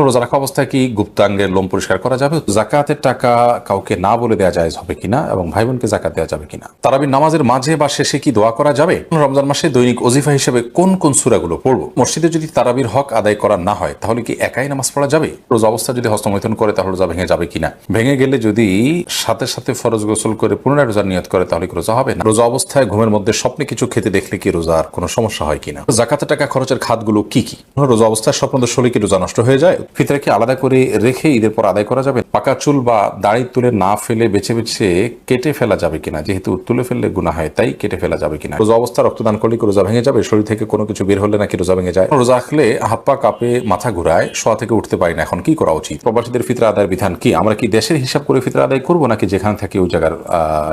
রোজা রাখা অবস্থায় কি গুপ্তাঙ্গের লোম পরিষ্কার করা যাবে? জাকাতের টাকা কাউকে না বলে দেওয়া যায় হবে কিনা এবং ভাই বোনকে জাকাত দেওয়া যাবে কিনা? তারাবির নামাজের মাঝে বা শেষে কি দোয়া করা যাবে? রমজান মাসে দৈনিক ওজিফা হিসেবে কোন কোন সূরাগুলো পড়বো? মসজিদে যদি তারাবির হক আদায় করা না হয় তাহলে কি একাই নামাজ পড়া যাবে? রোজা অবস্থা যদি হস্তমৈথুন করে তাহলে রোজা ভেঙে যাবে কিনা? ভেঙে গেলে যদি সাথে সাথে ফরজ গোসল করে পুনরায় রোজার নিয়ত করে তাহলে কি রোজা হবে না? রোজা অবস্থায় ঘুমের মধ্যে স্বপ্নে কিছু খেতে দেখলে কি রোজার কোনো সমস্যা হয় কিনা? জাকাতের টাকা খরচের খাতগুলো কি কি? রোজা অবস্থায় স্বপ্নদর্শী কি রোজা নষ্ট হয়ে যায়? ফিতরা কি আলাদা করে রেখে ঈদের পর আদায় করা যাবে? পাকা চুল বা দাড়ি তুলে না ফেলে বেছে বেছে কেটে ফেলা যাবে কিনা? যেহেতু তুলে ফেললে গুনাহ হয় তাই কেটে ফেলা যাবে কিনা? রোজা অবস্থা রক্তদান করলে কি রোজা ভেঙে যাবে? শরীর থেকে কোনো কিছু বের হলে নাকি রোজা ভেঙে যায়? রোজা রাখলে হাত পা কাঁপে, মাথা ঘুরায়, শোয়া থেকে উঠতে পারি না, এখন কি করা উচিত? প্রবাসীদের ফিতরা আদায়ের বিধান কি? আমরা কি দেশের হিসাব করে ফিতরা আদায় করবো নাকি যেখানে থাকি ওই জায়গার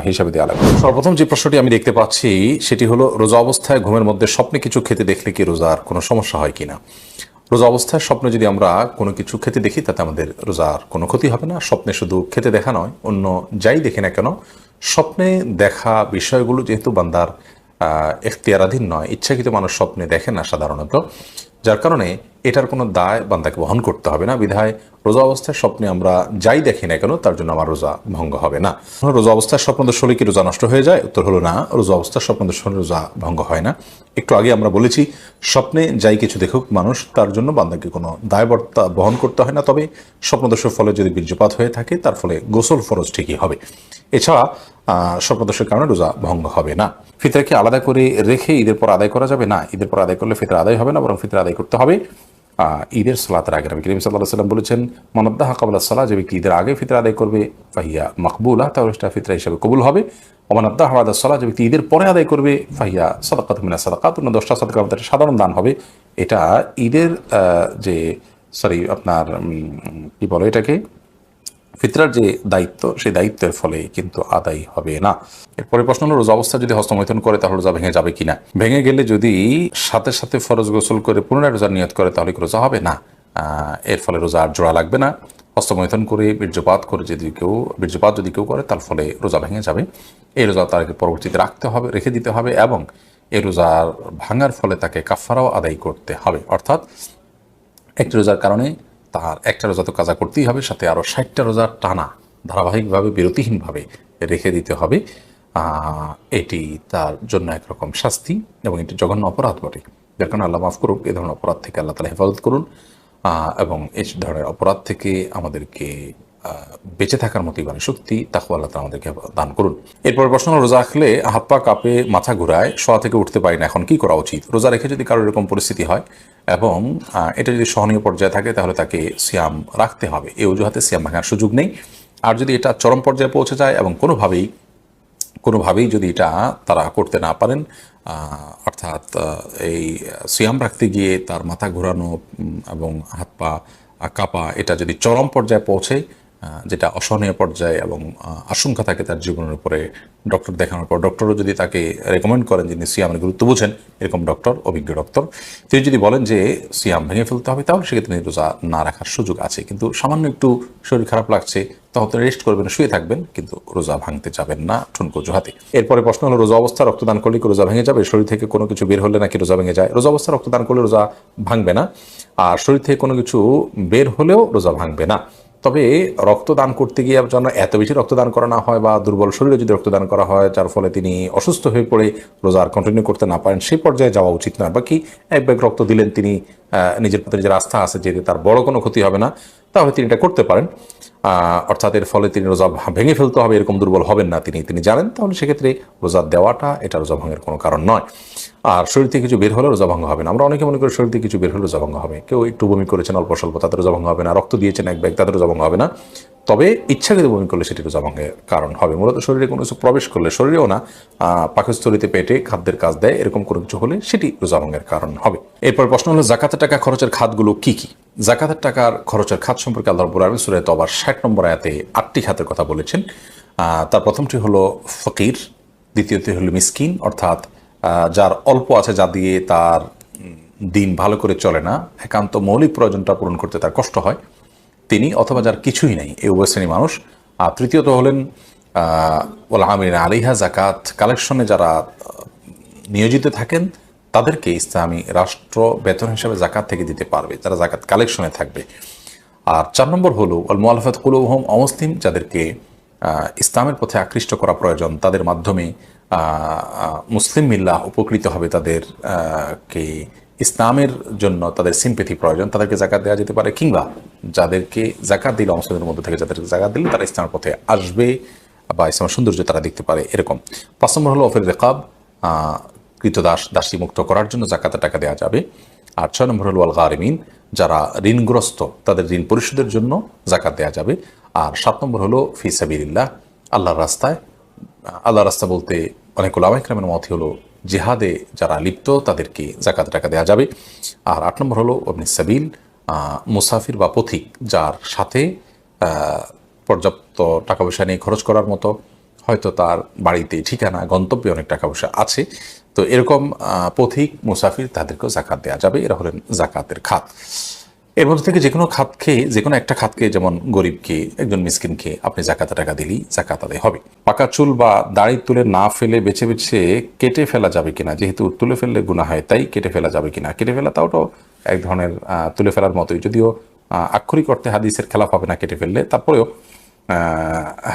হিসাবে দেওয়া লাগবে? সর্বপ্রথম যে প্রশ্নটি আমি দেখতে পাচ্ছি সেটি হলো, রোজা অবস্থায় ঘুমের মধ্যে স্বপ্নে কিছু খেতে দেখলে কি রোজার কোনো সমস্যা হয় কিনা? রোজা অবস্থায় স্বপ্নে যদি আমরা কোনো কিছু খেতে দেখি তাতে আমাদের রোজার কোনো ক্ষতি হবে না। স্বপ্নে শুধু খেতে দেখা নয়, অন্য যাই দেখি না কেন, স্বপ্নে দেখা বিষয়গুলো যেহেতু বান্দার এখতিয়ারাধীন নয়, ইচ্ছাকৃত মানুষ স্বপ্নে দেখে না সাধারণত, যার কারণে এটার কোনো দায় বান্দাকে বহন করতে হবে না। বিধায় রোজা অবস্থায় স্বপ্নে আমরা যাই দেখি না কেন তার জন্য আমার রোজা ভঙ্গ হবে না। রোজা অবস্থায় স্বপ্নদর্শী কি রোজা নষ্ট হয়ে যায়? উত্তর হলো না, রোজা অবস্থায় স্বপ্নদর্শী রোজা ভঙ্গ হয় না। একটু আগে আমরা বলেছি স্বপ্নে যাই কিছু দেখুক মানুষ, তার জন্য বান্দাকে কোনো দায়বর্তা বহন করতে হয় না। তবে স্বপ্নদর্শীর ফলে যদি বীর্যপাত হয়ে থাকে তার ফলে গোসল ফরজ ঠিকই হবে। এছাড়া স্বপ্নদর্শীর কারণে রোজা ভঙ্গ হবে না। ফিতরা কি আলাদা করে রেখে ঈদের পর আদায় করা যাবে? না, ঈদের পর আদায় করলে ফিতরা আদায় হবে না, বরং ফিতরা আদায় করতে হবে ঈদের সালাতের আগে। নবী করিম সাল্লাল্লাহু আলাইহি ওয়াসাল্লাম বলেছেন, মানাদ্দাহা ক্বাবলা সালাহ, যে ব্যক্তি ঈদের আগে ফিতরা আদায় করবে ফাহিয়া মাকবুলা, তাহলে সেটা ফিতরা হিসেবে কবুল হবে। ওমানাদ্দাহা বাদা সালাহ, যে ব্যক্তি ঈদের পরে আদায় করবে ফাহিয়া সাদাকাতুম মিনাস সাদাকাত, অন্য 10টা সাদাকার মধ্যে সাধারণ দান হবে। এটা ঈদের যে আপনার কি বলে এটাকে, ফিতরার যে দায়িত্ব, সেই দায়িত্বের ফলে কিন্তু আদায় হবে না। এরপরে প্রশ্ন হলো, রোজা অবস্থা যদি হস্তমৈথুন করে তাহলে রোজা ভেঙে যাবে কিনা? ভেঙে গেলে যদি সাথে সাথে ফরজ গোসল করে পুনরায় রোজার নিয়ত করে তাহলে কি রোজা হবে না? এর ফলে রোজা আর জোড়া লাগবে না। হস্তমৈথুন করে বীর্যপাত যদি কেউ করে তার ফলে রোজা ভেঙে যাবে। এই রোজা তাকে পরবর্তীতে রাখতে হবে, রেখে দিতে হবে, এবং এই রোজার ভাঙার ফলে তাকে কাফারাও আদায় করতে হবে। অর্থাৎ একটি রোজার কারণে তার একটা রোজা তো কাজা করতেই হবে, সাথে আরও 60টা রোজার টানা ধারাবাহিকভাবে বিরতিহীনভাবে রেখে দিতে হবে। এটি তার জন্য একরকম শাস্তি এবং এটি জঘন্য অপরাধ বটে। যার কারণে আল্লাহ মাফ করুক, এ ধরনের অপরাধ থেকে আল্লাহ তাআলা হেফাজত করুন, এবং এই ধরনের অপরাধ থেকে আমাদেরকে বেঁচে থাকার মতো ইমানি শক্তি তাকওয়া আল্লাহ তাআলা আমাদেরকে দান করুন। এরপর প্রশ্ন হলো, রোজা রাখলে হাত পা কাঁপে, মাথা ঘুরায়, শোয়া থেকে উঠতে পারি না, এখন কি করা উচিত? রোজা রেখে যদি কারোর এরকম পরিস্থিতি হয় এবং এটা যদি সহনীয় পর্যায়ে থাকে তাহলে তাকে সিয়াম রাখতে হবে, এই অজুহাতে সিয়াম ভাঙার সুযোগ নেই। আর যদি এটা চরম পর্যায়ে পৌঁছে যায় এবং কোনোভাবেই যদি এটা তারা করতে না পারেন, অর্থাৎ এই সিয়াম রাখতে গিয়ে তার মাথা ঘোরানো এবং হাত পা কাঁপা, এটা যদি চরম পর্যায়ে পৌঁছে, যেটা অসহনীয় পর্যায়ে এবং আশঙ্কা থাকে তার জীবনের উপরে, ডক্টর দেখানোর পর ডক্টরও যদি তাকে রেকমেন্ড করেন, যিনি সিয়ামের গুরুত্ব বুঝেন, এরকম ডক্টর, অভিজ্ঞ ডক্টর, তিনি যদি বলেন যে সিয়াম ভেঙে ফেলতে হবে, তাহলে সেক্ষেত্রে রোজা না রাখার সুযোগ আছে। কিন্তু সামান্য একটু শরীর খারাপ লাগছে, তখন তো রেস্ট করবেন, শুয়ে থাকবেন, কিন্তু রোজা ভাঙতে যাবেন না ঠুনকো অজুহাতে। এরপরে প্রশ্ন হলো, রোজা অবস্থা রক্তদান করলে কি রোজা ভেঙে যাবে? শরীর থেকে কোনো কিছু বের হলে নাকি রোজা ভেঙে যায়? রোজা অবস্থা রক্তদান করলে রোজা ভাঙবে না, আর শরীর থেকে কোনো কিছু বের হলেও রোজা ভাঙবে না। তবে রক্তদান করতে গিয়ে যেন এত বেশি রক্তদান করা না হয়, বা দুর্বল শরীরে যদি রক্তদান করা হয় যার ফলে তিনি অসুস্থ হয়ে পড়ে রোজা আর কন্টিনিউ করতে না পারেন, সেই পর্যায়ে যাওয়া উচিত নয়। বাকি এক ব্যাগ রক্ত দিলেন, তিনি নিজের প্রতি নিজের আস্থা আছে যে তার বড় কোনো ক্ষতি হবে না, তাহলে তিনি এটা করতে পারেন। অর্থাৎ এর ফলে তিনি রোজা ভেঙে ফেলতে হবে এরকম দুর্বল হবেন না, তিনি জানেন, তাহলে সেক্ষেত্রে রোজা দেওয়াটা এটা রোজা ভাঙের কোনো কারণ নয়। আর শরীর থেকে কিছু বের হলে রোজা ভঙ্গ হবে না। আমরা অনেকে মনে করি শরীর থেকে কিছু বের হলে রোজা ভঙ্গ হবে, কেউ একটু বমি করেছেন অল্প স্বল্প, তাদের রোজা ভঙ্গ হবে না, রক্ত দিয়েছেন এক ব্যাগ, তাদের রোজা ভঙ্গ হবে না। তবে ইচ্ছাকৃত বমি করলে সেটি রোজা ভঙ্গের কারণ হবে। মূলত শরীরে কোনো কিছু প্রবেশ করলে, শরীরেও না, পাকস্থলীতে, পেটে খাদ্যের কাজ দেয়, এরকম কোনো কিছু হলে সেটি রোজা ভঙ্গের কারণ হবে। এরপর প্রশ্ন হলো, জাকাতের টাকা খরচের খাতগুলো কি কি? জাকাতের টাকার খরচের খাত সম্পর্কে আল্লাহ রাব্বুল আলামিন সূরা তওবার 60 নম্বর আয়াতে 8টি খাতের কথা বলেছেন। তার প্রথমটি হলো ফকির, দ্বিতীয়টি হলো মিসকিন, অর্থাৎ যার অল্প আছে, যা দিয়ে তার দিন ভালো করে চলে না, একান্ত মৌলিক প্রয়োজনটা পূরণ করতে তার কষ্ট হয়, তিনি, অথবা যার কিছুই নেই, এই উভয় শ্রেণী মানুষ। আর তৃতীয়ত হলেন ওয়াল আমিলিনা আলাইহা, জাকাত কালেকশনে যারা নিয়োজিত থাকেন তাদেরকে ইসলামী রাষ্ট্র বেতন হিসেবে জাকাত থেকে দিতে পারবে, যারা জাকাত কালেকশনে থাকবে। আর 4 নম্বর হলো আল মুআল্লাফাত কুলুবুহুম, অমুসলিম যাদেরকে ইসলামের পথে আকৃষ্ট করা প্রয়োজন, তাদের মাধ্যমে মুসলিম মিল্লাহ উপকৃত হবে, তাদের কে ইসলামের জন্য তাদের সিম্পেথি প্রয়োজন, তাদেরকে জাকাত দেওয়া যেতে পারে। কিংবা যাদেরকে জাকাত দিলে, মুসলিমদের মধ্যে থেকে যাদেরকে জাকাত দিলে তারা ইসলামের পথে আসবে বা ইসলামের সৌন্দর্য তারা দেখতে পারে, এরকম। 5 নম্বর হলো অফির রেকাব, কৃতদাস দাসী মুক্ত করার জন্য জাকাতের টাকা দেওয়া যাবে। আর 6 নম্বর হলো আল গারিমিন, যারা ঋণগ্রস্ত তাদের ঋণ পরিশোধের জন্য জাকাত দেওয়া যাবে। আর 7 নম্বর হলো ফি সাবিলিল্লাহ, আল্লাহর রাস্তায়। আল্লাহর রাস্তা বলতে অনেক উলামা ইকরামের মত হলো জিহাদে যারা লিপ্ত তাদেরকে জাকাত টাকা দেওয়া যাবে। আর 8 নম্বর হলো ইবনে সাবিল, মুসাফির বা পথিক, যার সাথে পর্যাপ্ত টাকা পয়সা নিয়ে খরচ করার মতো, হয়তো তার বাড়িতে ঠিকানা গন্তব্যে অনেক টাকা পয়সা আছে, তো এরকম পথিক মুসাফির তাদেরকেও জাকাত দেওয়া যাবে। এরা হলেন জাকাতের খাত। এর মধ্যে থেকে যে কোনো খাতকে, যে কোনো একটা খাতকে, যেমন গরিবকে, একজন মিসকিনকে আপনি জাকাতে টাকা দিলেই জাকাত আদায় হবে। পাকা চুল বা দাড়ি তুলে না ফেলে বেছে বেছে কেটে ফেলা যাবে কিনা, যেহেতু তুলে ফেললে গুনাহ হয় তাই কেটে ফেলা যাবে কিনা। কেটে ফেলা তাও তো এক ধরনের তুলে ফেলার মতোই, যদিও আক্ষরিক অর্থে হাদিসের খেলাফ হবে না কেটে ফেললে, তারপরেও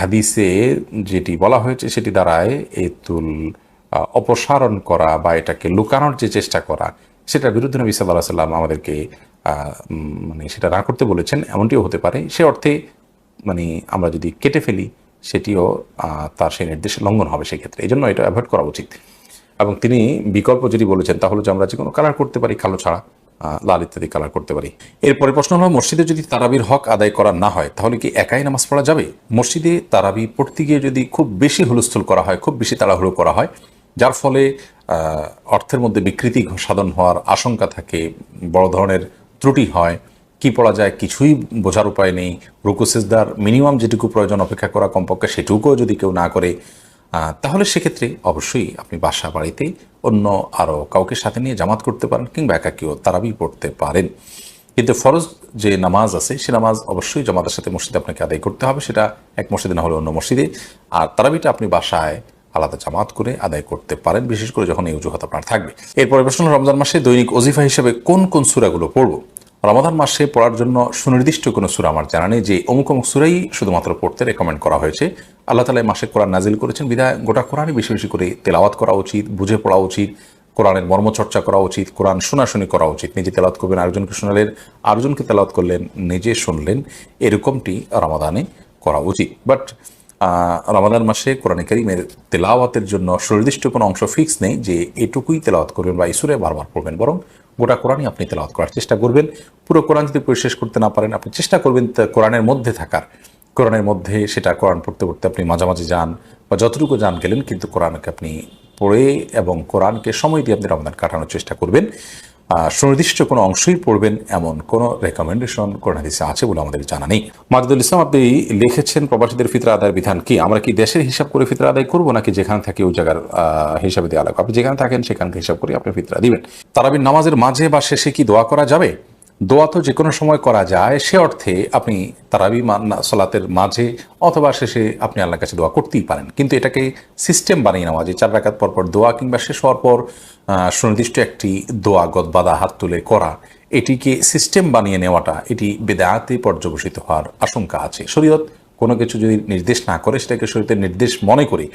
হাদিসে যেটি বলা হয়েছে সেটি দ্বারায় এই তুল অপসারণ করা বা এটাকে লুকানোর যে চেষ্টা করা, সেটার বিরুদ্ধে নবী সাল্লাল্লাহু আলাইহি ওয়াসাল্লাম আমাদেরকে মানে সেটা না করতে বলেছেন, এমনটিও হতে পারে। সে অর্থে মানে আমরা যদি কেটে ফেলি সেটিও তার সেই নির্দেশে লঙ্ঘন হবে সেক্ষেত্রে, এই জন্য এটা অ্যাভয়েড করা উচিত। এবং তিনি বিকল্প যেটি বলেছেন তা হলো যে আমরা যে কোনো কালার করতে পারি, কালো ছাড়া লাল ইত্যাদি কালার করতে পারি। এরপরে প্রশ্ন হলো, মসজিদে যদি তারাবির হক আদায় করা না হয় তাহলে কি একাই নামাজ পড়া যাবে? মসজিদে তারাবি পড়তে গিয়ে যদি খুব বেশি হুলস্থুল করা হয়, খুব বেশি তাড়াহুড়ো করা হয়, যার ফলে অর্থের মধ্যে বিকৃতি সাধন হওয়ার আশঙ্কা থাকে, বড় ধরনের ত্রুটি হয়, কি পড়া যায় কিছুই বোঝার উপায় নেই, রুকু সিজদার মিনিমাম যেটুকু প্রয়োজন অপেক্ষা করা কমপক্ষে সেটুকুও যদি কেউ না করে, তাহলে সেক্ষেত্রে অবশ্যই আপনি বাসা বাড়িতে অন্য আরও কাউকে সাথে নিয়ে জামাত করতে পারেন, কিংবা একাকিও তারাবি পড়তে পারেন। কিন্তু ফরজ যে নামাজ আছে সে নামাজ অবশ্যই জামাতের সাথে মসজিদে আপনাকে আদায় করতে হবে, সেটা এক মসজিদে না হলে অন্য মসজিদে। আর তারাবিটা আপনি বাসায় আলাদা জামাত করে আদায় করতে পারেন, বিশেষ করে যখন এই অজুহাত আপনার থাকবে। এরপরে প্রশ্ন, রমজান মাসে দৈনিক ওজিফা হিসেবে কোন কোন সূরাগুলো পড়ব? রমাদান মাসে পড়ার জন্য সুনির্দিষ্ট কোনো সূরা আমার জানা নেই যে অমুক অমুক সূরাই শুধুমাত্র পড়তে রেকমেন্ড করা হয়েছে। আল্লাহ তাআলা মাসে কোরআন নাজিল করেছেন বিধায় গোটা কোরআনই বেশি বেশি করে তেলাওয়াত করা উচিত, বুঝে পড়া উচিত, কোরআনের মর্মচর্চা করা উচিত, কোরআন শোনাশুনি করা উচিত। নিজে তেলাওয়াত করবেন, আরেকজনকে শোনালেন, আরেকজনকে তেলাওয়াত করলেন, নিজে শুনলেন, এরকমটি রমাদানে করা উচিত। বাট রমাদান মাসে কোরআন কারীমের তেলাওয়াতের জন্য সুনির্দিষ্ট কোনো অংশ ফিক্স নেই যে এটুকুই তেলাওয়াত করবেন বা এই সূরা বারবার পড়বেন, বরং গোটা কোরআনই আপনি তেলাওয়াত করার চেষ্টা করবেন। পুরো কোরআন যদি পরিশেষ করতে না পারেন, আপনি চেষ্টা করবেন কোরআনের মধ্যে থাকার, কোরআনের মধ্যে সেটা কোরআন পড়তে পড়তে আপনি মাঝামাঝি যান বা যতটুকু যান গেলেন, কিন্তু কোরআনকে আপনি পড়ে এবং কোরআনকে সময় দিয়ে আপনি রমজান কাটানোর চেষ্টা করবেন। সুনির্দিষ্ট কোনো অংশই পড়বেন এমন কোনো রেকমেন্ডেশন কোরআন হাদিসে আছে বলে আমাদের জানা নেই। মাজিদুল ইসলাম আপনি লিখেছেন, প্রবাসীদের ফিতরা আদায়ের বিধান কি? আমরা কি দেশের হিসাব করে ফিতরা আদায় করবো, নাকি যেখানে থাকি ওই জায়গার হিসাবে দেওয়া লাগবে? আপনি যেখানে থাকেন সেখানকে হিসাব করে আপনি ফিতরা দিবেন। তারাবির নামাজের মাঝে বা শেষে কি দোয়া করা যাবে? দোয়া তো যে কোনো সময় করা যায়, সে অর্থে আপনি তারাবি সালাতের মাঝে অথবা শেষে আপনি আল্লাহর কাছে দোয়া করতেই পারেন, কিন্তু এটাকে সিস্টেম বানিয়ে নেওয়া, যে 4 রাকাত পর পর দোয়া কিংবা শেষ হওয়ার পর সুনির্দিষ্ট একটি দোয়া গদবাদা হাত তুলে করা, এটিকে সিস্টেম বানিয়ে নেওয়াটা, এটি বেদাতে পর্যবসিত হওয়ার আশঙ্কা আছে। শরীয়ত কোনো কিছু যদি নির্দেশ না করে, সেটাকে শরীয়তের নির্দেশ মনে করে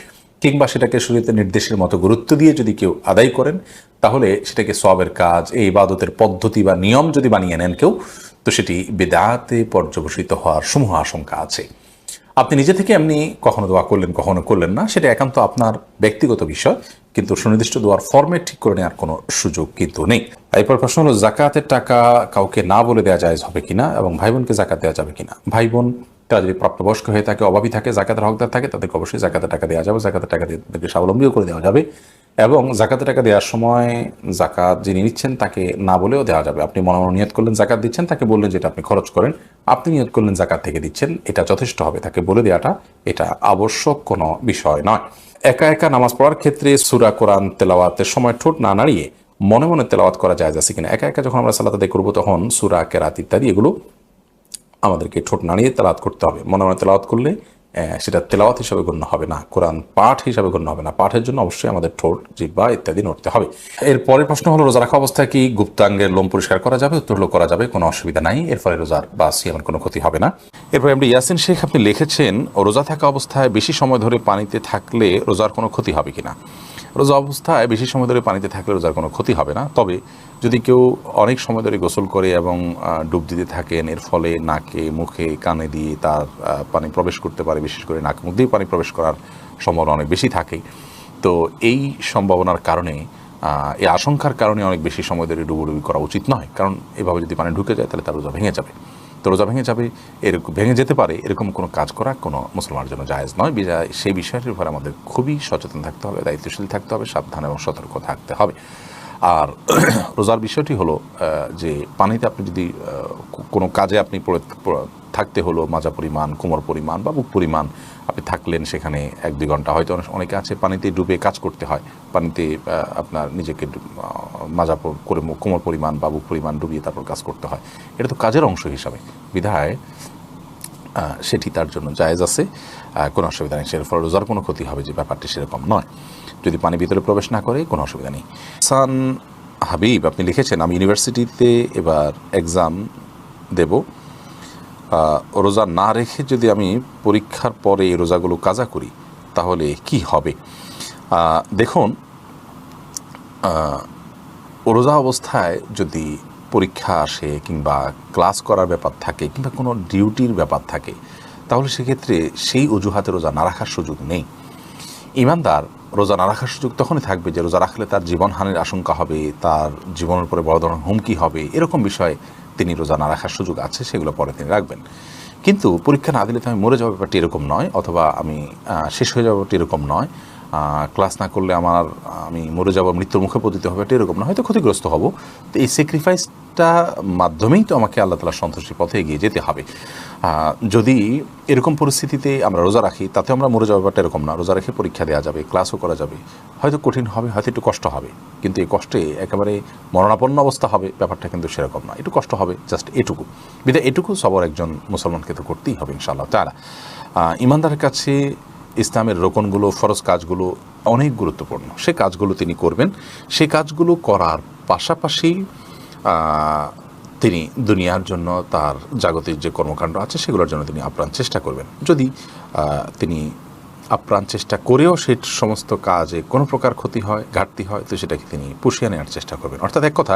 কিংবা সেটাকে শরীয়তের নির্দেশের মতো গুরুত্ব দিয়ে যদি কেউ আদায় করেন, তাহলে সেটাকে সওয়াবের কাজ, এই ইবাদতের পদ্ধতি বা নিয়ম যদি বানিয়ে নেন কেউ, তো সেটি বেদাতে পর্যবসিত হওয়ার সমূহ আশঙ্কা আছে। আপনি নিজে থেকে এমনি কখনো দোয়া করলেন, কখনো করলেন না, সেটা একান্ত আপনার ব্যক্তিগত বিষয়, কিন্তু সুনির্দিষ্ট দোয়ার ফরম্যাট ঠিক করে নেওয়ার কোনো সুযোগ কিন্তু নেই। এরপর প্রশ্ন হলো, জাকাতের টাকা কাউকে না বলে দেওয়া যায় হবে কিনা, এবং ভাই বোনকে জাকাত দেওয়া যাবে কিনা? ভাই বোন তারা যদি প্রাপ্তবয়স্ক হয়ে থাকে, অভাবী থাকে, জাকাতের হকদার থাকে, তাদেরকে অবশ্যই জাকাতের টাকা দেওয়া যাবে, জাকাতের টাকা দিয়ে তাদেরকে স্বাবলম্বীও করে দেওয়া যাবে। এবং জাকাতের টাকা দেওয়ার সময় জাকাত যিনি নিচ্ছেন তাকে না বলেও দেওয়া যাবে। আপনি মনে মনে নিয়ত করলেন জাকাত দিচ্ছেন, তাকে বললেন যেটা আপনি খরচ করেন, আপনি নিয়ত করলেন জাকাত থেকে দিচ্ছেন, এটা যথেষ্ট হবে। তাকে বলে দেওয়াটা এটা আবশ্যক কোনো বিষয় নয়। একা একা নামাজ পড়ার ক্ষেত্রে সূরা কোরআন তেলাওয়াতের সময় ঠোঁট না নাড়িয়ে মনে মনে তেলাওয়াত করা জায়েজ আছে কিনা? একা একা যখন আমরা সালাত আদায় করবো, তখন সূরা কেরাত ইত্যাদি এগুলো আমাদেরকে ঠোঁট নাড়িয়ে তেলাওয়াত করতে হবে। মনে মনে তেলাওয়াত করলে সেটা তেলাওয়াত হিসাবে গণ্য হবে না, কোরআন পাঠ হিসাবে গণ্য হবে না। পাঠের জন্য অবশ্যই আমাদের ঠোঁট, জিহ্বা ইত্যাদি নড়তে হবে। এর পরের প্রশ্ন হলো, রোজা রাখা অবস্থায় কি গুপ্তাঙ্গের লোম পরিষ্কার করা যাবে? উত্তর হলো করা যাবে, কোনো অসুবিধা নাই, এর ফলে রোজার বা সিয়ামের কোনো ক্ষতি হবে না। এরপরে আপনি ইয়াসিন শেখ আপনি লিখেছেন, রোজা থাকা অবস্থায় বেশি সময় ধরে পানিতে থাকলে রোজার কোনো ক্ষতি হবে কিনা। রোজা অবস্থায় বেশি সময় ধরে পানিতে থাকলে রোজার কোনো ক্ষতি হবে না, তবে যদি কেউ অনেক সময় ধরে গোসল করে এবং ডুব দিতে থাকেন, এর ফলে নাকে, মুখে, কানে দিয়ে তার পানি প্রবেশ করতে পারে, বিশেষ করে নাক মুখ দিয়ে পানি প্রবেশ করার সম্ভাবনা অনেক বেশি থাকে। তো এই সম্ভাবনার কারণে, এই আশঙ্কার কারণে অনেক বেশি সময় ধরে ডুবুডুবি করা উচিত নয়, কারণ এভাবে যদি পানি ঢুকে যায় তাহলে তার রোজা ভেঙে যাবে। তো রোজা ভেঙে যাবে, এরকম ভেঙে যেতে পারে, এরকম কোনো কাজ করা কোনো মুসলমানের জন্য জায়েজ নয়। সেই বিষয়টির উপর আমাদের খুবই সচেতন থাকতে হবে, দায়িত্বশীল থাকতে হবে, সাবধান এবং সতর্ক থাকতে হবে। আর রোজার বিষয়টি হলো যে পানিতে আপনি যদি কোনো কাজে আপনি থাকতে হলো, মাজা পরিমাণ, কোমর পরিমাণ বা বুক পরিমাণ আপনি থাকলেন, সেখানে 1-2 ঘন্টা, হয়তো অনেকে আছে পানিতে ডুবে কাজ করতে হয়, পানিতে আপনার নিজেকে মাজা করে কোমর পরিমাণ বা বুক পরিমাণ ডুবিয়ে তারপর কাজ করতে হয়, এটা তো কাজের অংশ হিসাবে, বিধায় সেটি তার জন্য জায়েজ আছে, কোনো অসুবিধা নেই। সের ফলে রোজার কোনো ক্ষতি হবে যে ব্যাপারটি সেরকম নয়, যদি পানি ভিতরে প্রবেশ না করে কোনো অসুবিধা নেই। সান হাবিব আপনি লিখেছেন, আমি ইউনিভার্সিটিতে এবার এক্সাম দেব, রোজা না রেখে যদি আমি পরীক্ষার পরে এই রোজাগুলো কাজা করি তাহলে কি হবে? দেখুন, রোজা অবস্থায় যদি পরীক্ষা আসে কিংবা ক্লাস করার ব্যাপার থাকে কিংবা কোনো ডিউটির ব্যাপার থাকে, তাহলে সেক্ষেত্রে সেই অজুহাতে রোজা না রাখার সুযোগ নেই। ইমানদার রোজা না রাখার সুযোগ তখনই থাকবে যে রোজা রাখলে তার জীবনহানির আশঙ্কা হবে, তার জীবনের উপরে বড় ধরনের হুমকি হবে, এরকম বিষয়ে তিনি রোজা না রাখার সুযোগ আছে, সেগুলো পরে তিনি রাখবেন। কিন্তু পরীক্ষা না দিলে তো আমি মরে যাওয়ার ব্যাপারটি এরকম নয়, অথবা আমি শেষ হয়ে যাওয়ার ব্যাপারটি এরকম নয়, ক্লাস না করলে আমি মরে যাবো, মৃত্যুর মুখে পতিত হবে, এটা এরকম না, হয়তো ক্ষতিগ্রস্ত হব। তো এই স্যাক্রিফাইসটা মাধ্যমেই তো আমাকে আল্লাহ তাআলার সন্তুষ্টির পথে এগিয়ে যেতে হবে। যদি এরকম পরিস্থিতিতে আমরা রোজা রাখি, তাতে আমরা মরে যাওয়ার ব্যাপারটা এরকম না, রোজা রেখে পরীক্ষা দেওয়া যাবে, ক্লাসও করা যাবে, হয়তো কঠিন হবে, হয়তো একটু কষ্ট হবে, কিন্তু এই কষ্টে একেবারে মরণাপন্ন অবস্থা হবে ব্যাপারটা কিন্তু সেরকম না, একটু কষ্ট হবে, জাস্ট এটুকু। বিধায় এটুকু সবার একজন মুসলমানকে তো করতেই হবে ইনশাআল্লাহ তাআলা। ইমানদারের কাছে ইসলামের রোকনগুলো, ফরজ কাজগুলো অনেক গুরুত্বপূর্ণ, সে কাজগুলো তিনি করবেন। সে কাজগুলো করার পাশাপাশি তিনি দুনিয়ার জন্য তার জাগতিক যে কর্মকাণ্ড আছে সেগুলোর জন্য তিনি আপ্রাণ চেষ্টা করবেন। যদি তিনি আপ্রাণ চেষ্টা করেও সেই সমস্ত কাজে কোনো প্রকার ক্ষতি হয়, ঘাটতি হয়, তো সেটাকে তিনি পুষিয়ে নেওয়ার চেষ্টা করবেন। অর্থাৎ এক কথা,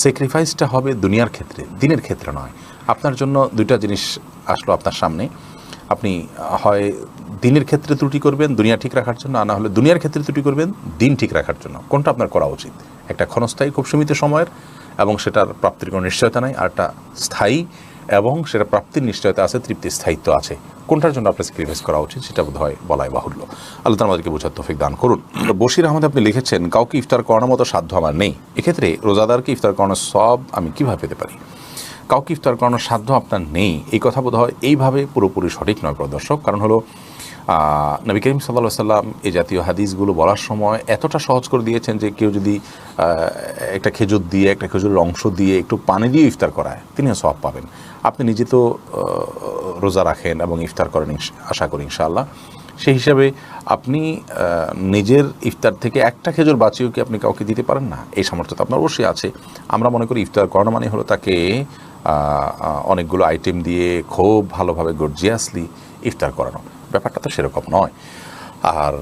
স্যাক্রিফাইসটা হবে দুনিয়ার ক্ষেত্রে, দিনের ক্ষেত্রে নয়। আপনার জন্য দুইটা জিনিস আসলো আপনার সামনে, আপনি হয় দিনের ক্ষেত্রে ত্রুটি করবেন দুনিয়া ঠিক রাখার জন্য, না হলে দুনিয়ার ক্ষেত্রে ত্রুটি করবেন দিন ঠিক রাখার জন্য। কোনটা আপনার করা উচিত? একটা ক্ষণস্থায়ী, খুব সীমিত সময়ের এবং সেটার প্রাপ্তির কোনো নিশ্চয়তা নাই, আর একটা স্থায়ী এবং সেটা প্রাপ্তির নিশ্চয়তা আছে, তৃপ্তির স্থায়িত্ব আছে। কোনটার জন্য আপনার স্যাক্রিফাইস করা উচিত সেটা বোধ হয় বলাই বাহুল্য। আল্লাহ তাআলা আমাদেরকে বোঝার তৌফিক দান করুন। বশির আহমদ আপনি লিখেছেন, কাউকে ইফতার করানোর মতো সাধ্য আমার নেই, এক্ষেত্রে রোজাদারকে ইফতার করানোর সব আমি কীভাবে পেতে পারি? কাউকে ইফতার করানোর সাধ্য আপনার নেই, এই কথা বোধ হয় এইভাবে পুরোপুরি সঠিক নয় প্রদর্শক। কারণ হলো নবী করিম সাল্লাল্লাহু আলাইহি ওয়াসাল্লাম এই জাতীয় হাদিসগুলো বলার সময় এতটা সহজ করে দিয়েছেন যে কেউ যদি একটা খেজুর দিয়ে, একটা খেজুরের অংশ দিয়ে, একটু পানি দিয়ে ইফতার করায় তিনিও সওয়াব পাবেন। আপনি নিজে তো রোজা রাখেন এবং ইফতার করেন আশা করি ইনশাআল্লাহ, সেই হিসাবে আপনি নিজের ইফতার থেকে একটা খেজুর বাঁচিয়েও কি আপনি কাউকে দিতে পারেন না? এই সামর্থ্য তো আপনার অবশ্যই আছে। আমরা মনে করি ইফতার করানো মানে হলো তাকে অনেকগুলো আইটেম দিয়ে খুব ভালোভাবে গর্জিয়াসলি ইফতার করানো, ব্যাপারটা তো সেরকম নয়। আর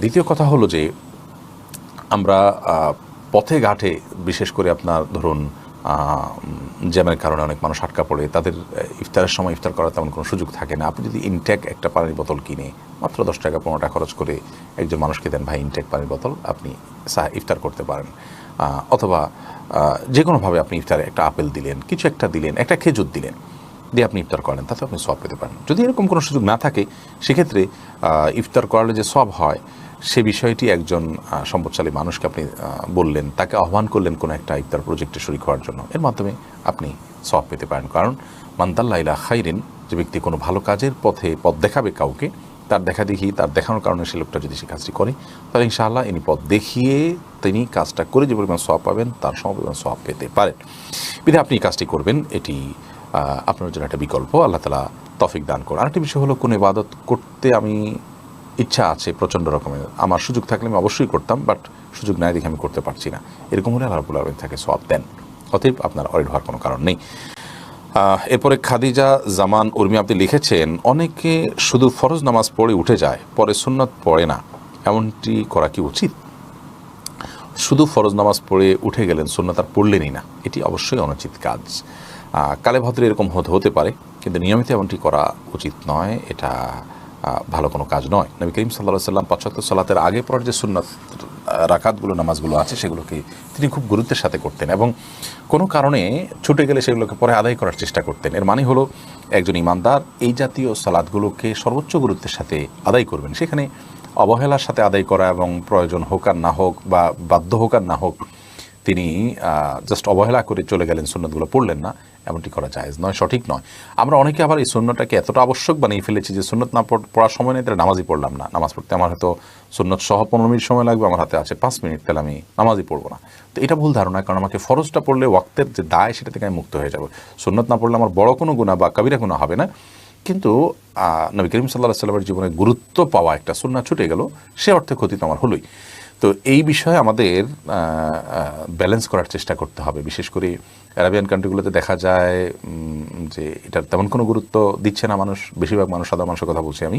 দ্বিতীয় কথা হলো যে আমরা পথে ঘাটে, বিশেষ করে আপনার ধরুন জ্যামের কারণে অনেক মানুষ আটকা পড়ে, তাদের ইফতারের সময় ইফতার করার তেমন কোনো সুযোগ থাকে না। আপনি যদি ইনটেক একটা পানির বোতল কিনে মাত্র 10 টাকা 15 টাকা খরচ করে একজন মানুষকে দেন, ভাই ইনটেক পানির বোতল, আপনি ইফতার করতে পারেন। অথবা যে কোনোভাবে আপনি ইফতারে একটা আপেল দিলেন, কিছু একটা দিলেন, একটা খেজুর দিলেন, দিয়ে আপনি ইফতার করেন, তাতে আপনি সওয়াব পেতে পারেন। যদি এরকম কোনো সুযোগ না থাকে, সেক্ষেত্রে ইফতার করালে যে সওয়াব হয় সে বিষয়টি একজন সম্পদশালী মানুষকে আপনি বললেন, তাকে আহ্বান করলেন কোনো একটা ইফতার প্রজেক্টে শরীক হওয়ার জন্য, এর মাধ্যমে আপনি সওয়াব পেতে পারেন। কারণ মান দাল্লা ইলা খাইরিন, যে ব্যক্তি কোনো ভালো কাজের পথ দেখাবে কাউকে, তার তার দেখানোর কারণে সে লোকটা যদি সে কাজটি করে, তাহলে ইনশাআল্লাহ ইনি পথ দেখিয়ে তিনি কাজটা করে যে পরিমাণ সওয়াব পাবেন তার সমপরিমাণ সওয়াব পেতে পারেন। বিধায় আপনি কাজটি করবেন, এটি আপনার জন্য একটা বিকল্প। আল্লাহ তাআলা তৌফিক দান করুন। আরেকটি বিষয় হলো, কোন ইবাদত করতে আমি ইচ্ছা আছে প্রচণ্ড রকমের, আমার সুযোগ থাকলে আমি অবশ্যই করতাম, বাট সুযোগ নাই দেখে আমি করতে পারছি না, এরকম হলে আল্লাহ রাব্বুল আলামিন তাকে সওয়াব দেন। অতএব আপনার অরিড হওয়ার কোনো কারণ নেই। এরপরে খাদিজা জামান উর্মি আপনি লিখেছেন, অনেকে শুধু ফরজ নামাজ পড়ে উঠে যায়, পরে সুন্নত পড়ে না, এমনটি করা কি উচিত? শুধু ফরজ নামাজ পড়ে উঠে গেলেন, সুন্নত আর পড়লেনই না, এটি অবশ্যই অনুচিত কাজ। কালে ভদ্রে এরকম হতে পারে, কিন্তু নিয়মিত এমনটি করা উচিত নয়, এটা ভালো কোনো কাজ নয়। নবী করিম সাল্লাল্লাহু আলাইহি ওয়াসাল্লাম ৫ ওয়াক্ত সালাতের আগে পড়ার যে সুন্নত রাকাতগুলো, নামাজগুলো আছে, সেগুলোকে তিনি খুব গুরুত্বের সাথে করতেন এবং কোনো কারণে ছুটে গেলে সেগুলোকে পরে আদায় করার চেষ্টা করতেন। এর মানে হলো, একজন ইমানদার এই জাতীয় সালাতগুলোকে সর্বোচ্চ গুরুত্বের সাথে আদায় করবেন। সেখানে অবহেলার সাথে আদায় করা এবং প্রয়োজন হোক আর না হোক বা বাধ্য হোক আর না হোক তিনি জাস্ট অবহেলা করে চলে গেলেন, সুন্নতগুলো পড়লেন না, এমনটি করা জায়েজ নয়, সঠিক নয়। আমরা অনেকে আবার এই সুন্নতটাকে এতটা আবশ্যক বানিয়ে ফেলেছি যে সুন্নত না পড়ার সময় নেই, তাহলে নামাজই পড়লাম না। নামাজ পড়তে আমার হয়তো সুন্নত সহ 15 মিনিট সময় লাগবে, আমার হাতে আছে 5 মিনিট, তাহলে আমি নামাজই পড়বো না। তো এটা ভুল ধারণা, কারণ আমাকে ফরজটা পড়লে ওয়াক্তের যে দায়, সেটা থেকে আমি মুক্ত হয়ে যাব। সুন্নত না পড়লে আমার বড় কোনো গুনাহ বা কবিরা গুনাহ হবে না, কিন্তু নবী করিম সাল্লাল্লাহু আলাইহি ওয়াসাল্লামের জীবনে গুরুত্ব পাওয়া একটা সুন্নাহ ছুটে গেল, সে অর্থে ক্ষতি তো আমার হলোই। তো এই বিষয়ে আমাদের ব্যালেন্স করার চেষ্টা করতে হবে। বিশেষ করে আরাবিয়ান কান্ট্রিগুলোতে দেখা যায় যে এটার তেমন কোনো গুরুত্ব দিচ্ছে না মানুষ, বেশিরভাগ মানুষ, সাধারণ মানুষের কথা বলছি আমি,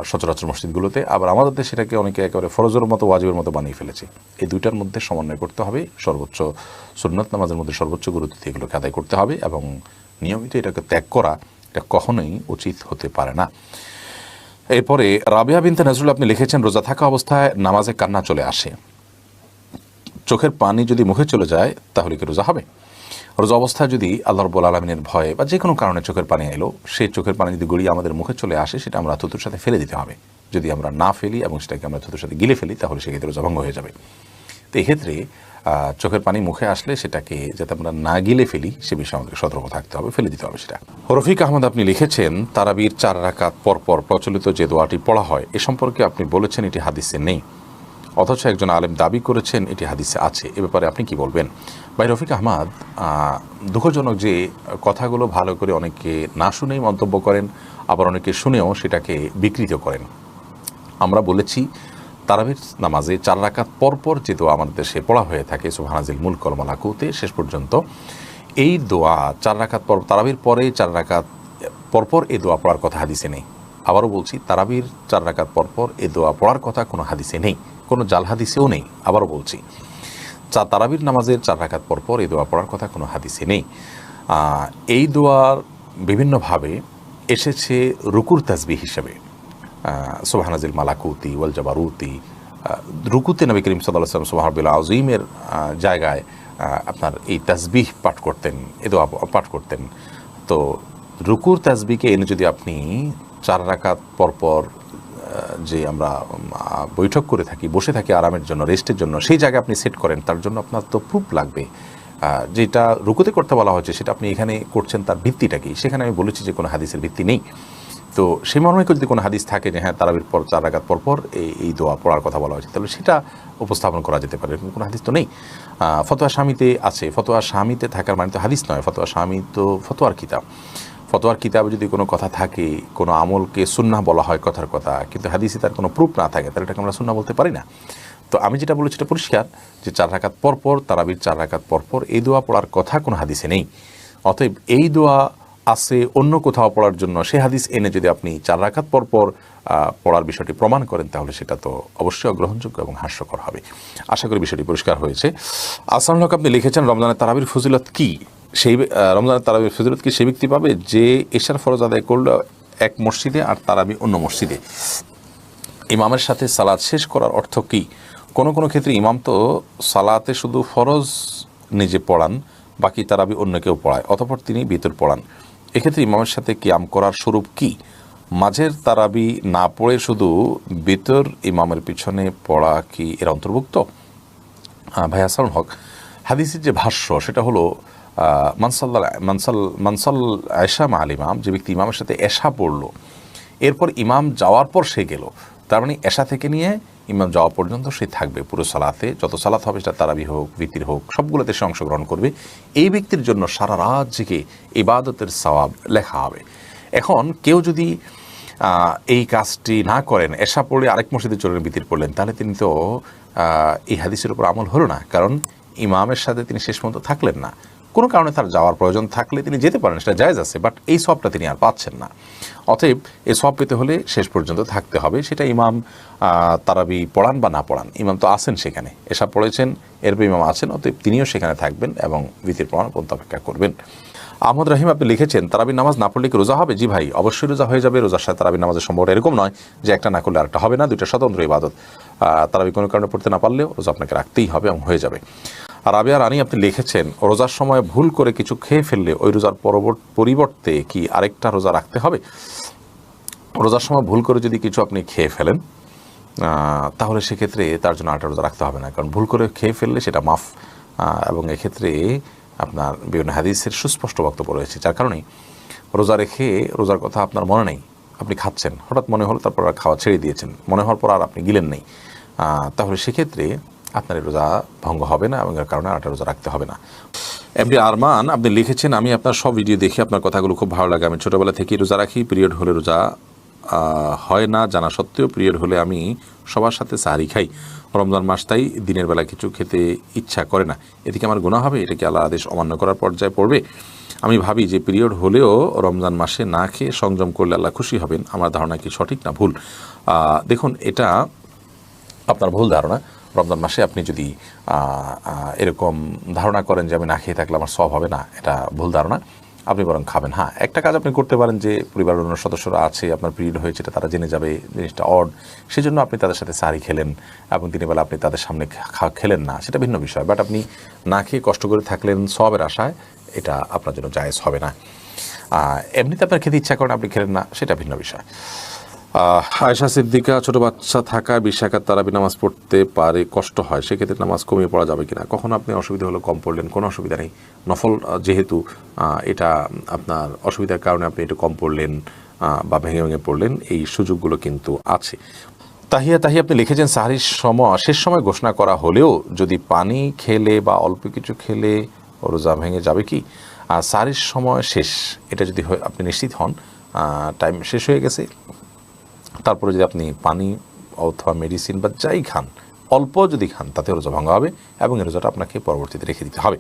সচরাচর মসজিদগুলোতে। আবার আমাদের দেশে সেটাকে অনেকে একেবারে ফরজের মতো, ওয়াজিবের মতো বানিয়ে ফেলেছে। এই দুইটার মধ্যে সমন্বয় করতে হবে, সর্বোচ্চ সুন্নত নামাজের মধ্যে সর্বোচ্চ গুরুত্ব দিয়ে এগুলোকে আদায় করতে হবে এবং নিয়মিত এটাকে ত্যাগ করা এটা কখনোই উচিত হতে পারে না। এরপরে রাবিয়া বিনতে নজরুল আপনি লিখেছেন, রোজা থাকা অবস্থায় নামাজে কান্না চলে আসে, চোখের পানি যদি মুখে চলে যায় তাহলে কি রোজা হবে? রোজা অবস্থায় যদি আল্লাহ রাব্বুল আলামিনের ভয়ে বা যে কোনো কারণে চোখের পানি এলো, সেই চোখের পানি যদি গড়িয়ে আমাদের মুখে চলে আসে, সেটা আমরা থুতুর সাথে ফেলে দিতে হবে। যদি আমরা না ফেলি এবং সেটাকে আমরা থুতুর সাথে গিলে ফেলি, তাহলে সেক্ষেত্রে রোজা ভঙ্গ হয়ে যাবে। তো এক্ষেত্রে চোখের পানি মুখে আসলে সেটাকে যাতে আমরা না গিলে ফেলি, সে বিষয়ে আমাদের সতর্ক থাকতে হবে, ফেলে দিতে হবে সেটা। রফিক আহমদ আপনি লিখেছেন, তারাবির 4 রাকাত পরপর প্রচলিত যে দোয়াটি পড়া হয়, এ সম্পর্কে আপনি বলেছেন এটি হাদিসে নেই, অথচ একজন আলেম দাবি করেছেন এটি হাদিসে আছে, এ ব্যাপারে আপনি কি বলবেন? ভাই রফিক আহমদ, দুঃখজনক যে কথাগুলো ভালো করে অনেকে না শুনেই মন্তব্য করেন, আবার অনেকে শুনেও সেটাকে বিকৃত করেন। আমরা বলেছি তারাবির নামাজে 4 রাকাত পরপর যে দোয়া আমাদের দেশে পড়া হয়ে থাকে, সুবহানাজিল মুলক ওয়াল মালাকুতে শেষ পর্যন্ত, এই দোয়া 4 রাকাত পর, তারাবির পরে 4 রাকাত পরপর এই দোয়া পড়ার কথা হাদিসে নেই। আবারও বলছি, তারাবির 4 রাকাত পরপর এই দোয়া পড়ার কথা কোনো হাদিসে নেই, কোনো জাল হাদিসেও নেই। আবারও বলছি, তারাবির নামাজের 4 রাকাত পরপর এই দোয়া পড়ার কথা কোনো হাদিসে নেই। এই দোয়ার বিভিন্নভাবে এসেছে রুকুর তাসবিহ হিসেবে, সুবহানাজিল মালাকুতি ওয়াল জাবারুতি। রুকুতে নবী করিম সাল্লাল্লাহু আলাইহি ওয়াসাল্লাম সুবহানাল আযীমের জায়গায় আপনার এই তাসবিহ পাঠ করতেন, এই দোয়া পাঠ করতেন। তো রুকুর তাসবিহকে এনে যদি আপনি 4 রাকাত পরপর যে আমরা বৈঠক করে থাকি, বসে থাকি আরামের জন্য, রেস্টের জন্য, সেই জায়গায় আপনি সেট করেন, তার জন্য আপনার তো প্রুফ লাগবে। যেটা রুকুতে করতে বলা হয়েছে সেটা আপনি এখানে করছেন, তার ভিত্তিটা কি? সেখানে আমি বলেছি যে কোনো হাদিসের ভিত্তি নেই। তো সেই মর্মে যদি কোনো হাদিস থাকে যে হ্যাঁ তারাবির পর 4 রাকাত পরপর এই দোয়া পড়ার কথা বলা হয়েছে, তাহলে সেটা উপস্থাপন করা যেতে পারে। কোনো হাদিস তো নেই। ফতোয়া শামিতে আছে, ফতোয়া শামিতে থাকার মানে তো হাদিস নয়, ফতোয়া শামি তো ফতোয়ার কিতাব। ফতোয়ার কিতাবে যদি কোনো কথা থাকে, কোনো আমলকে সুন্নাহ বলা হয় কথার কথা, কিন্তু হাদিসে তার কোনো প্রুফ না থাকে, তাহলে এটাকে আমরা সুন্নাহ বলতে পারি না। তো আমি যেটা বলেছি এটা পরিষ্কার যে 4 রাকাত পরপর, তারাবির 4 রাকাত পরপর এই দোয়া পড়ার কথা কোনো হাদিসে নেই। অতএব এই দোয়া আছে অন্য কোথাও পড়ার জন্য, সে হাদিস এনে যদি আপনি 4 রাকাত পরপর পড়ার বিষয়টি প্রমাণ করেন, তাহলে সেটা তো অবশ্যই অগ্রহণযোগ্য এবং হাস্যকর হবে। আশা করি বিষয়টি পরিষ্কার হয়েছে। আসানুল হক আপনি লিখেছেন, রমজানের তারাবির ফজিলত কি? সেই রমজানের তারাবির ফজিলত কি সেই ব্যক্তি পাবে যে এশার ফরজ আদায় করলো এক মসজিদে আর তারাবি অন্য মসজিদে? ইমামের সাথে সালাত শেষ করার অর্থ কি? কোনো কোনো ক্ষেত্রে ইমাম তো সালাতে শুধু ফরজ নিজে পড়ান, বাকি তারাবি অন্য কেউ পড়ায়, অতঃপর তিনি ভিতর পড়ান। এক্ষেত্রে ইমামের সাথে কিয়াম করার স্বরূপ কি? মাঝের তারাবি না পড়ে শুধু ভিতর ইমামের পিছনে পড়া কি এর অন্তর্ভুক্ত? ভাই আসানুল হক, হাদিসের যে ভাষ্য সেটা হলো মানসাল এশা মা আল ইমাম, যে ব্যক্তি ইমামের সাথে এশা পড়লো, এরপর ইমাম যাওয়ার পর সে গেল, তার মানে এশা থেকে নিয়ে ইমাম যাওয়া পর্যন্ত সে থাকবে পুরো সালাতে, যত সালাত হবে সেটা তারাবি হোক ভিতির হোক সবগুলোতে সে অংশগ্রহণ করবে। এই ব্যক্তির জন্য সারা রাত জেগে ইবাদতের সওয়াব লেখা হবে। এখন কেউ যদি এই কাজটি না করেন, এশা পড়ে আরেক মসজিদে চলে ভিতির পড়লেন, তাহলে তিনি তো এই হাদিসের উপর আমল হলো না, কারণ ইমামের সাথে তিনি শেষ পর্যন্ত থাকলেন না। কোনো কারণে তার যাওয়ার প্রয়োজন থাকলে তিনি যেতে পারেন, সেটা জায়েজ আছে, বাট এই সবটা তিনি আর পাচ্ছেন না। অতএব এই সব পেতে হলে শেষ পর্যন্ত থাকতে হবে, সেটা ইমাম তারাবি পড়ান বা না পড়ান। ইমাম তো আছেন সেখানে, এসব পড়েছেন, এরপর ইমাম আছেন, অতএব তিনিও সেখানে থাকবেন এবং ভিতির পড়ানো পর্যন্ত অপেক্ষা করবেন। আহমদ রাহিম আপনি লিখেছেন, তারাবি নামাজ না পড়লে কি রোজা হবে? জি ভাই, অবশ্যই রোজা হয়ে যাবে। রোজার সাথে তারাবি নামাজের সম্পর্ক এরকম নয় যে একটা না করলে আরেকটা হবে না, দুইটা স্বতন্ত্র ইবাদত। তারাবি কোনো কারণে পড়তে না পারলেও রোজা আপনাকে রাখতেই হবে এবং হয়ে যাবে। আর রাবিয়া রানী আপনি লিখেছেন, রোজার সময় ভুল করে কিছু খেয়ে ফেললে ওই রোজার পরিবর্তে কি আরেকটা রোজা রাখতে হবে? রোজার সময় ভুল করে যদি কিছু আপনি খেয়ে ফেলেন তাহলে সেক্ষেত্রে তার জন্য আরেকটা রোজা রাখতে হবে না, কারণ ভুল করে খেয়ে ফেললে সেটা মাফ। এবং এক্ষেত্রে আপনার বিভিন্ন হাদিসের সুস্পষ্ট বক্তব্য রয়েছে, যার কারণে রোজা রেখে রোজার কথা আপনার মনে নেই, আপনি খাচ্ছেন, হঠাৎ মনে হলো, তারপর আর খাওয়া ছেড়ে দিয়েছেন, মনে হওয়ার পর আর আপনি গিলেন নেই, তাহলে সেক্ষেত্রে আপনার এই রোজা ভঙ্গ হবে না এবং এর কারণে আরেকটা রোজা রাখতে হবে না। এমডি আরমান আপনি লিখেছেন, আমি আপনার সব ভিডিও দেখি, আপনার কথাগুলো খুব ভালো লাগে। আমি ছোটোবেলা থেকেই রোজা রাখি, পিরিয়ড হলে রোজা হয় না জানা সত্ত্বেও পিরিয়ড হলে আমি সবার সাথে সাহারি খাই। রমজান মাস তাই দিনের বেলা কিছু খেতে ইচ্ছা করে না, এদিকে আমার গুনাহ হবে? এটা কি আল্লাহর আদেশ অমান্য করার পর্যায়ে পড়বে? আমি ভাবি যে পিরিয়ড হলেও রমজান মাসে না খেয়ে সংযম করলে আল্লাহ খুশি হবেন। আমার ধারণা কি সঠিক না ভুল? দেখুন, এটা আপনার ভুল ধারণা। রমজান মাসে আপনি যদি এরকম ধারণা করেন যে আমি না খেয়ে থাকলে আমার সওয়াব হবে না, এটা ভুল ধারণা। আপনি বরং খাবেন। হ্যাঁ, একটা কাজ আপনি করতে পারেন যে পরিবারের অন্য সদস্যরা আছে, আপনার পিরিয়ড হয়েছে, এটা তারা জেনে যাবে, জিনিসটা অড, সেজন্য আপনি তাদের সাথে সারি খেলেন এবং দিনের বেলা আপনি তাদের সামনে খেলেন না, সেটা ভিন্ন বিষয়। বাট আপনি না খেয়ে কষ্ট করে থাকলেন সওয়াবের আশায়, এটা আপনার জন্য জায়েজ হবে না। এমনিতে আপনার খেতে ইচ্ছা করেন, আপনি খেলেন না, সেটা ভিন্ন বিষয়। আয়েশা সিদ্দিকা, ছোটো বাচ্চা থাকা 20 রাকাত তারাবি নামাজ পড়তে পারে, কষ্ট হয়, সেক্ষেত্রে নামাজ কমিয়ে পড়া যাবে কিনা? কখনো আপনি অসুবিধা হলে কম পড়লেন, কোনো অসুবিধা নেই। নফল যেহেতু এটা আপনার অসুবিধার কারণে আপনি একটু কম পড়লেন বা ভেঙে ভেঙে পড়লেন, এই সুযোগগুলো কিন্তু আছে। তাহিয়া আপনি লিখেছেন, সাহরির সময় শেষ সময় ঘোষণা করা হলেও যদি পানি খেলে বা অল্প কিছু খেলে রোজা ভেঙে যাবে কি? সাহরির সময় শেষ, এটা যদি আপনি নিশ্চিত হন টাইম শেষ হয়ে গেছে, তারপরে যদি আপনি পানি অথবা মেডিসিন বা যাই খান, অল্প যদি খান, তাতে রোজা ভাঙা হবে এবং এই রোজাটা আপনাকে পরবর্তীতে রেখে দিতে হবে।